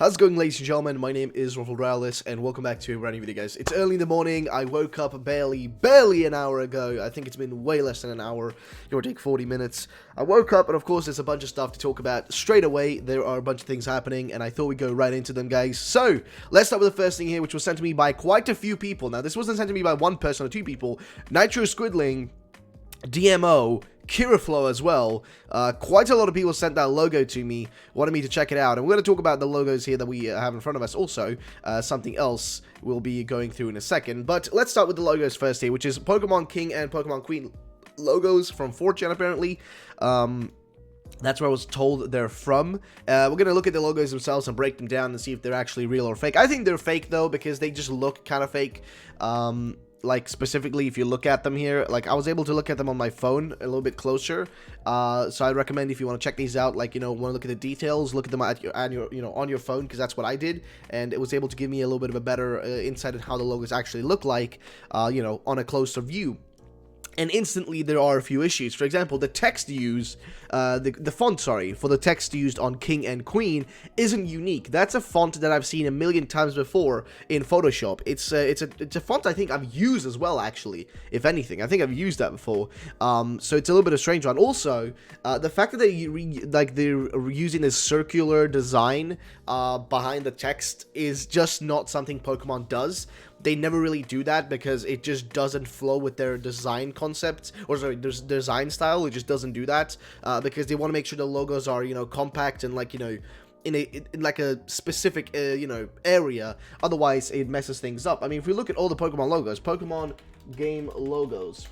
How's it going, ladies and gentlemen? My name is RuffledRowlit, and welcome back to a brand new video, guys. It's early in the morning. I woke up barely an hour ago. I think it's been way less than an hour. It will take 40 minutes. I woke up, and of course, there's a bunch of stuff to talk about. Straight away, there are a bunch of things happening, and I thought we'd go right into them, guys. So, let's start with the first thing here, which was sent to me by quite a few people. Now, this wasn't sent to me by one person or two people. Nitro Squidling, DMO, Kiraflow as well. Quite a lot of people sent that logo to me, wanted me to check it out, and we're going to talk about the logos here that we have in front of us. Also, something else we'll be going through in a second, but let's start with the logos first here, which is Pokemon King and Pokemon Queen logos from 4chan apparently. That's where I was told they're from. We're going to look at the logos themselves and break them down and see if they're actually real or fake. I think they're fake though, because they just look kind of fake. Like, specifically, if you look at them here, like, I was able to look at them on my phone a little bit closer, so I'd recommend if you want to check these out, like, you know, want to look at the details, look at them at your you know, on your phone, because that's what I did, and it was able to give me a little bit of a better insight on how the logos actually look like, you know, on a closer view. And instantly there are a few issues. For example, the text used, the font, sorry, for the text used on King and Queen isn't unique. That's a font that I've seen a million times before in Photoshop. It's a font I think I've used as well, actually. If anything, I think I've used that before. So it's a little bit of a strange one. Also, the fact that they're using this circular design behind the text is just not something Pokemon does. They never really do that because it just doesn't flow with their design concept, or sorry, their design style. It just doesn't do that because they want to make sure the logos are, you know, compact and, like, you know, in like a specific you know, area. Otherwise it messes things up. I mean, if we look at all the Pokemon logos, Pokemon game logos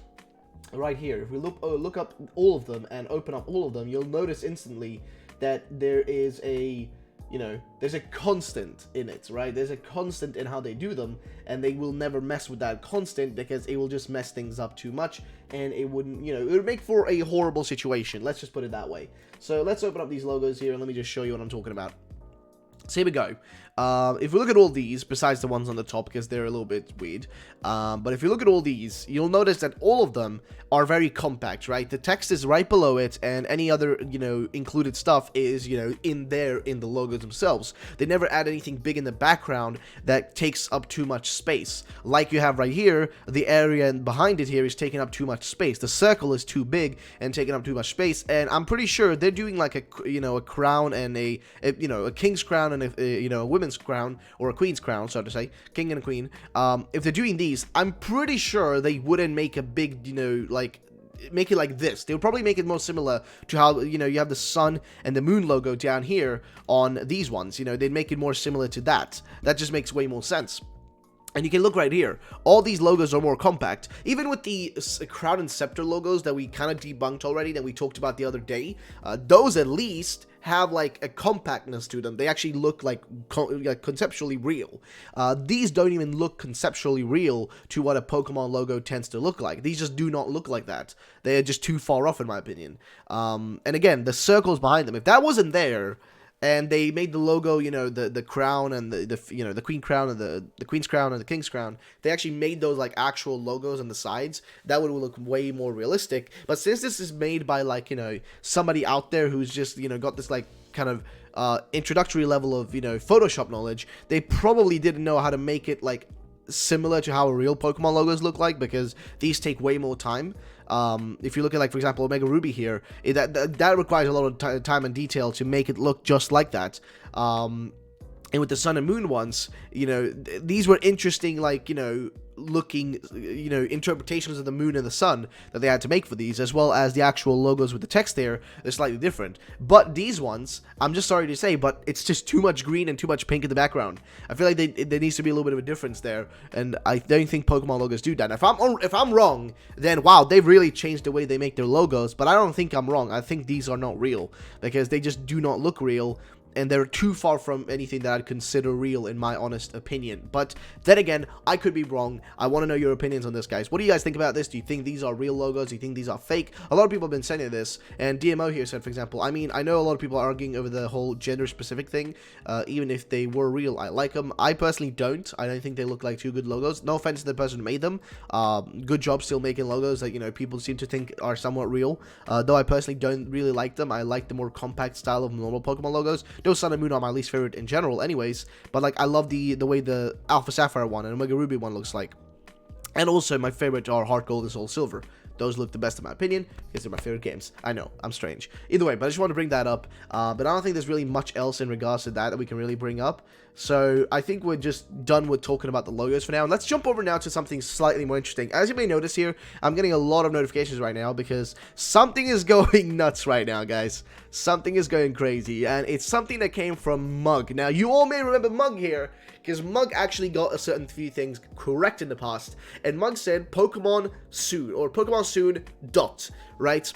right here, if we look up all of them and open up all of them, you'll notice instantly that there is a, you know, there's a constant in it, right? There's a constant in how they do them, and they will never mess with that constant because it will just mess things up too much, and it wouldn't, you know, it would make for a horrible situation. Let's just put it that way. So let's open up these logos here, and let me just show you what I'm talking about. So here we go. If we look at all these, besides the ones on the top, because they're a little bit weird, but if you look at all these, you'll notice that all of them are very compact, right? The text is right below it, and any other, you know, included stuff is, you know, in the logos themselves. They never add anything big in the background that takes up too much space. Like you have right here, the area behind it here is taking up too much space. The circle is too big and taking up too much space, and I'm pretty sure they're doing like a, you know, a crown and a you know, a king's crown and a, you know, a women's crown, or a queen's crown, so to say, king and a queen. If they're doing these, I'm pretty sure they wouldn't make a big, you know, like, make it like this. They would probably make it more similar to how, you know, you have the sun and the moon logo down here on these ones. You know, they'd make it more similar to that. That just makes way more sense. And you can look right here. All these logos are more compact. Even with the Crown and Scepter logos that we kind of debunked already, that we talked about the other day, those at least have like a compactness to them. They actually look like conceptually real. These don't even look conceptually real to what a Pokemon logo tends to look like. These just do not look like that. They are just too far off, in my opinion. And again, the circles behind them, if that wasn't there, and they made the logo, you know, the crown and the you know, the queen crown and the queen's crown and the king's crown, they actually made those like actual logos on the sides, that would look way more realistic. But since this is made by, like, you know, somebody out there who's just, you know, got this like kind of introductory level of, you know, Photoshop knowledge, they probably didn't know how to make it like similar to how real Pokemon logos look like, because these take way more time. If you look at, like, for example, Omega Ruby here, that requires a lot of time and detail to make it look just like that. And with the Sun and Moon ones, you know, these were interesting, like, you know, looking, you know, interpretations of the moon and the sun that they had to make for these, as well as the actual logos with the text there. They're slightly different. But these ones, I'm just sorry to say, but it's just too much green and too much pink in the background. I feel like there needs to be a little bit of a difference there, and I don't think Pokemon logos do that. If I'm wrong, then wow, they've really changed the way they make their logos, but I don't think I'm wrong. I think these are not real, because they just do not look real, and they're too far from anything that I'd consider real, in my honest opinion. But then again, I could be wrong. I want to know your opinions on this, guys. What do you guys think about this? Do you think these are real logos? Do you think these are fake? A lot of people have been saying this, and DMO here said, for example, I mean, I know a lot of people are arguing over the whole gender-specific thing. Even if they were real, I like them. I personally don't. I don't think they look like two good logos. No offense to the person who made them. Good job still making logos that, you know, people seem to think are somewhat real. Though I personally don't really like them. I like the more compact style of normal Pokemon logos. though Sun and Moon are my least favorite in general anyways, but like I love the way the Alpha Sapphire one and Omega Ruby one looks like. And also my favorite are Heart Gold and Soul Silver. Those look the best in my opinion, because they're my favorite games. I know, I'm strange. Either way, but I just want to bring that up. But I don't think there's really much else in regards to that we can really bring up. So I think we're just done with talking about the logos for now. And let's jump over now to something slightly more interesting. As you may notice here, I'm getting a lot of notifications right now because something is going nuts right now, guys. Something is going crazy, and it's something that came from Mug. Now, you all may remember Mug here, because Mug actually got a certain few things correct in the past, and Mug said Pokemon soon, or Pokemon soon, dot, right?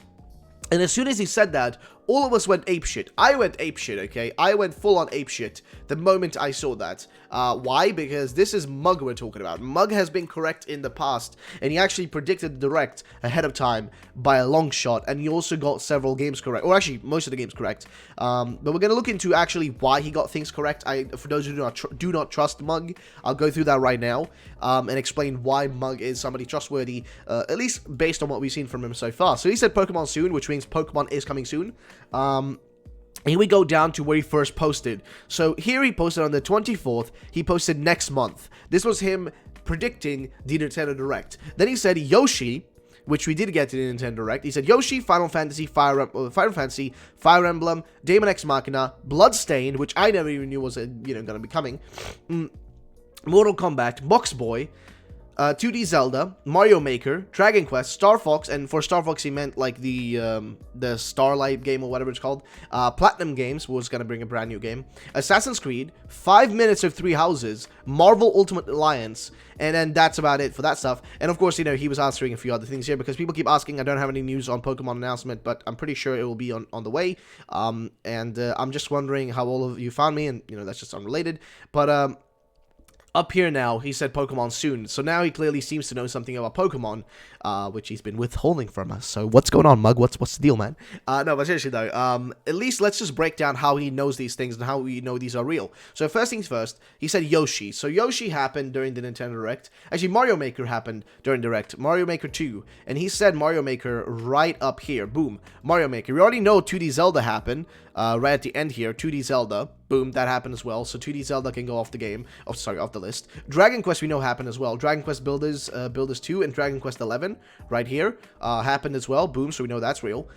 And as soon as he said that, all of us went apeshit. I went apeshit, okay? I went full-on apeshit the moment I saw that. Why? Because this is Mug we're talking about. Mug has been correct in the past, and he actually predicted the Direct ahead of time by a long shot, and he also got several games correct, or actually, most of the games correct. But we're going to look into actually why he got things correct. For those who do not trust Mug, I'll go through that right now, and explain why Mug is somebody trustworthy, at least based on what we've seen from him so far. So he said Pokemon soon, which means Pokemon is coming soon. Here we go down to where he first posted. So here he posted on the 24th. He posted next month. This was him predicting the Nintendo Direct. Then he said Yoshi, which we did get to the Nintendo Direct. He said Yoshi, Final Fantasy, Fire Emblem, Daemon X Machina, Bloodstained, which I never even knew was going to be coming. Mortal Kombat, Box Boy, 2D Zelda, Mario Maker, Dragon Quest, Star Fox, and for Star Fox he meant like the Starlight game or whatever it's called. Platinum Games was gonna bring a brand new game. Assassin's Creed, 5 Minutes of Three Houses, Marvel Ultimate Alliance, and then that's about it for that stuff. And of course, he was answering a few other things here because people keep asking. I don't have any news on Pokemon announcement, but I'm pretty sure it will be on the way. I'm just wondering how all of you found me, and that's just unrelated. But up here now, he said Pokemon soon. So now he clearly seems to know something about Pokemon, which he's been withholding from us. So what's going on, Mug? What's the deal, man? No, but seriously though, at least let's just break down how he knows these things and how we know these are real. So first things first, he said Yoshi. So Yoshi happened during the Nintendo Direct. Actually, Mario Maker happened during Direct. Mario Maker 2. And he said Mario Maker right up here. Boom. Mario Maker. We already know 2D Zelda happened. Right at the end here, 2D Zelda. Boom, that happened as well. So 2D Zelda can go off the game. Oh, sorry, off the list. Dragon Quest we know happened as well. Dragon Quest Builders 2 and Dragon Quest 11 right here happened as well. Boom, so we know that's real.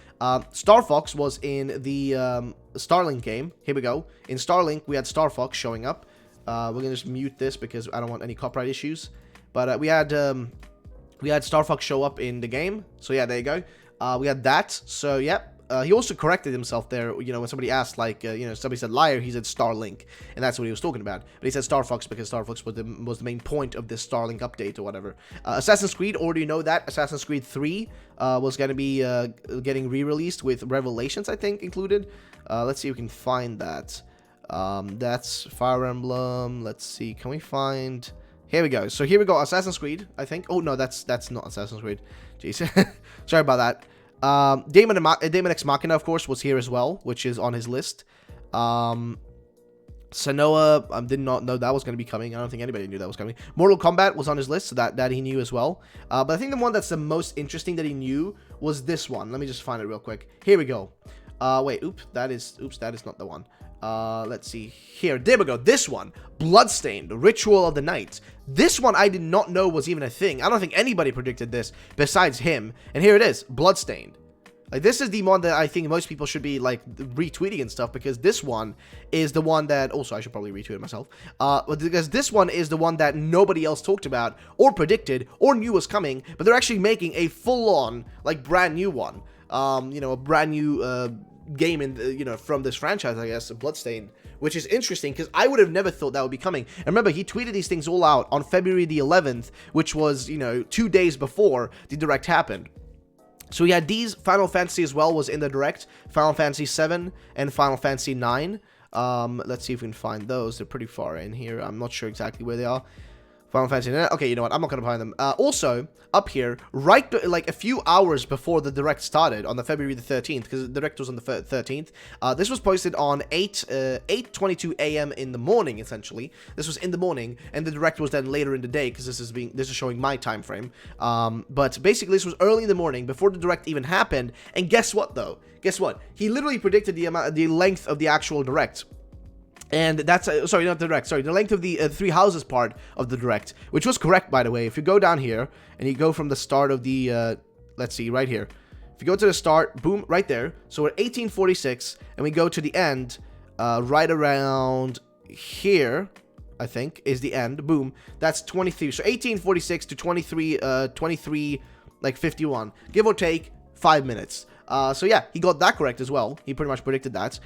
Star Fox was in the Starlink game. Here we go. In Starlink, we had Star Fox showing up. We're gonna just mute this because I don't want any copyright issues. But we had Star Fox show up in the game. So yeah, there you go. We had that. So yeah. He also corrected himself there, when somebody asked, like, somebody said liar, he said Starlink, and that's what he was talking about. But he said Star Fox because Star Fox was the main point of this Starlink update or whatever. Assassin's Creed, already know that. Assassin's Creed 3 was going to be getting re-released with Revelations, I think, included. Let's see if we can find that. That's Fire Emblem. Let's see, can we find... Here we go. So here we go, Assassin's Creed, I think. Oh, no, that's not Assassin's Creed. Jeez. Sorry about that. Daemon X Machina, of course, was here as well, which is on his list. Sanoa, I did not know that was going to be coming. I don't think anybody knew that was coming. Mortal Kombat was on his list, so that he knew as well. But I think the one that's the most interesting that he knew was this one. Let me just find it real quick. Here we go. Wait, that is not the one. Let's see here. There we go. This one, Bloodstained, Ritual of the Night. This one I did not know was even a thing. I don't think anybody predicted this besides him. And here it is, Bloodstained. Like, this is the one that I think most people should be, like, retweeting and stuff, because this one is the one that... Also, I should probably retweet it myself. Because this one is the one that nobody else talked about, or predicted, or knew was coming, but they're actually making a full-on, like, brand new one. A brand new, game in, from this franchise, I guess, Bloodstained, which is interesting, because I would have never thought that would be coming. And remember, he tweeted these things all out on February the 11th, which was, 2 days before the Direct happened. So we had these. Final Fantasy as well was in the Direct. Final Fantasy 7 and Final Fantasy 9. Let's see if we can find those. They're pretty far in here. I'm not sure exactly where they are. Final Fantasy. Okay, you know what? I'm not going to find them. Also, up here, like a few hours before the Direct started, on the February the 13th, because the Direct was on the 13th, this was posted on 8:22 a.m. in the morning, essentially. This was in the morning, and the Direct was then later in the day, because this is showing my time frame. But basically, this was early in the morning, before the Direct even happened, and guess what, though? Guess what? He literally predicted the length of the actual Direct. And that's, sorry, not the direct, sorry, the length of the 3 houses part of the direct, which was correct, by the way. If you go down here, and you go from the start of the, let's see, right here. If you go to the start, boom, right there. So we're 1846, and we go to the end, right around here, I think, is the end, boom. That's 23, so 1846 to 23, like 51, give or take 5 minutes. So yeah, he got that correct as well. He pretty much predicted that.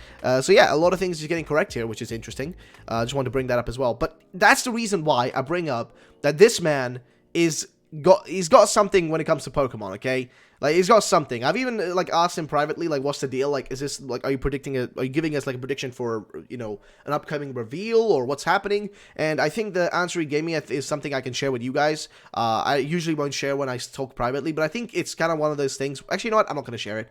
So yeah, a lot of things he's getting correct here, which is interesting. Just wanted to bring that up as well. But that's the reason why I bring up that this man he's got something when it comes to Pokemon, okay? Like, he's got something. I've even, like, asked him privately, like, what's the deal? Like, is this, like, are you giving us, like, a prediction for, you know, an upcoming reveal, or what's happening? And I think the answer he gave me is something I can share with you guys. I usually won't share when I talk privately, but I think it's kind of one of those things. Actually, you know what? I'm not going to share it.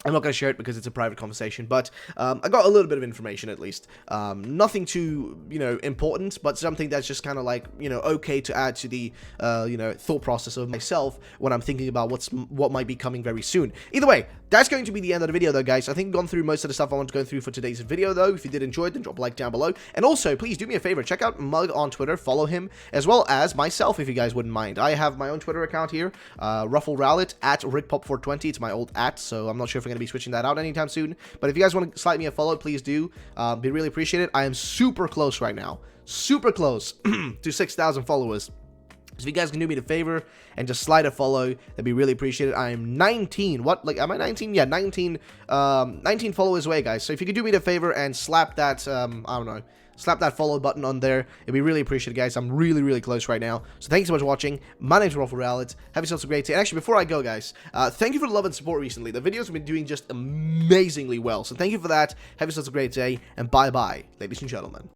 I'm not going to share it because it's a private conversation, but I got a little bit of information at least. Nothing too, you know, important, but something that's just kind of like, you know, okay to add to the, you know, thought process of myself when I'm thinking about what might be coming very soon. Either way, that's going to be the end of the video though, guys. I think I've gone through most of the stuff I want to go through for today's video though. If you did enjoy it, then drop a like down below. And also, please do me a favor, check out Mug on Twitter, follow him, as well as myself if you guys wouldn't mind. I have my own Twitter account here, RuffledRowlit, at RickPop420. It's my old @, so I'm not sure if I'm going to be switching that out anytime soon. But if you guys want to slide me a follow, please do. Be really appreciated. I am super close right now. Super close to 6,000 followers. So if you guys can do me the favor and just slide a follow, that'd be really appreciated. I am 19. What? Like, am I 19? Yeah, 19 followers away, guys. So if you could do me the favor and slap that, I don't know, slap that follow button on there, it'd be really appreciated, guys. I'm really, really close right now. So thank you so much for watching. My name's RuffledRowlit. Have yourselves a great day. And actually, before I go, guys, thank you for the love and support recently. The videos have been doing just amazingly well. So thank you for that. Have yourselves a great day. And bye-bye, ladies and gentlemen.